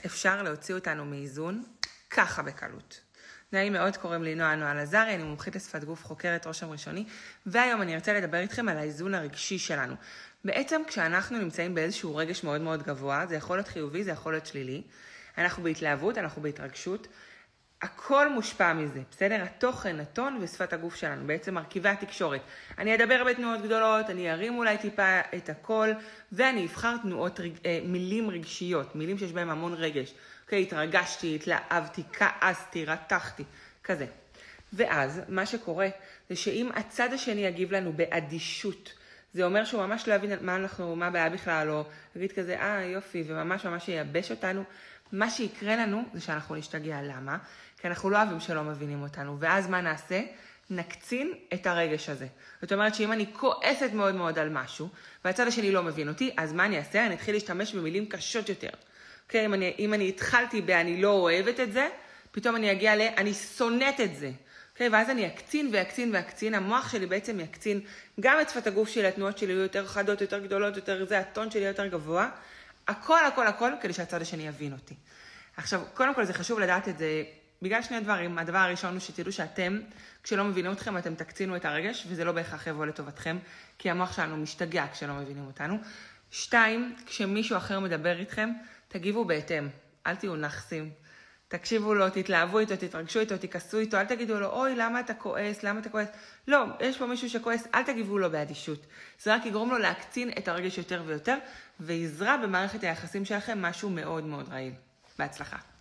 אפשר להוציא אותנו מאיזון ככה בקלות. נעים מאוד, קוראים לי נועה לזרי, אני מומחית לשפת גוף, חוקרת רושם ראשוני, והיום אני ארצה לדבר איתכם על האיזון הרגשי שלנו. בעצם כשאנחנו נמצאים באיזשהו רגש מאוד מאוד גבוה, זה יכול להיות חיובי, זה יכול להיות שלילי, אנחנו בהתלהבות, אנחנו בהתרגשות, הכל מושפע מזה, בסדר? התוכן, הטון ושפת הגוף שלנו, בעצם מרכיבי התקשורת. אני אדבר בתנועות גדולות, אני ארים אולי טיפה את הכל, ואני אבחר מילים רגשיות, מילים שיש בהם המון רגש. אוקיי, התרגשתי, התלהבתי, כעסתי, רתחתי, כזה. ואז מה שקורה זה שאם הצד השני יגיב לנו באדישות, זה אומר שהוא ממש לא יבין מה הבעיה בכלל, או יגיד כזה, יופי, וממש ממש ייבש אותנו. מה שיקרה לנו זה שאנחנו נשתגע. למה? כי אנחנו לא אוהבים שלא מבינים אותנו. ואז מה נעשה? נקצין את הרגש הזה. זאת אומרת שאם אני כועסת מאוד מאוד על משהו, והצד השני לא מבין אותי, אז מה אני אעשה? אני אתחיל להשתמש במילים קשות יותר. אוקיי? אם אני התחלתי אני לא אוהבת את זה, פתאום אני אגיע אני שונאת את זה. אוקיי? ואז אני אקצין ואקצין ואקצין. המוח שלי בעצם יקצין גם את שפת הגוף שלי, התנועות שלי יהיו יותר חדות, יותר גדולות, יותר זה, הטון שלי יותר גבוה. הכל, כדי שהצד השני יבין אותי. עכשיו, קודם כל זה חשוב לדעת את זה, בגלל שני דברים. הדבר הראשון הוא שתדעו שאתם, כשלא מבינים אתכם, אתם תקצינו את הרגש, וזה לא בהכרח יבוא לטובתכם, כי המוח שלנו משתגע כשלא מבינים אותנו. 2, כשמישהו אחר מדבר איתכם, תגיבו בהתאם, אל תהיו נחסים. תקשיבו לו, תתלהבו איתו, תתרגשו איתו, תיכסו איתו, אל תגידו לו, אוי, למה אתה כועס? לא, יש פה מישהו שכועס, אל תגיבו לו באדישות. זה רק יגרום לו להקצין את הרגש יותר ויותר, ויזרע במערכת היחסים שלכם משהו מאוד מאוד רעיל. בהצלחה.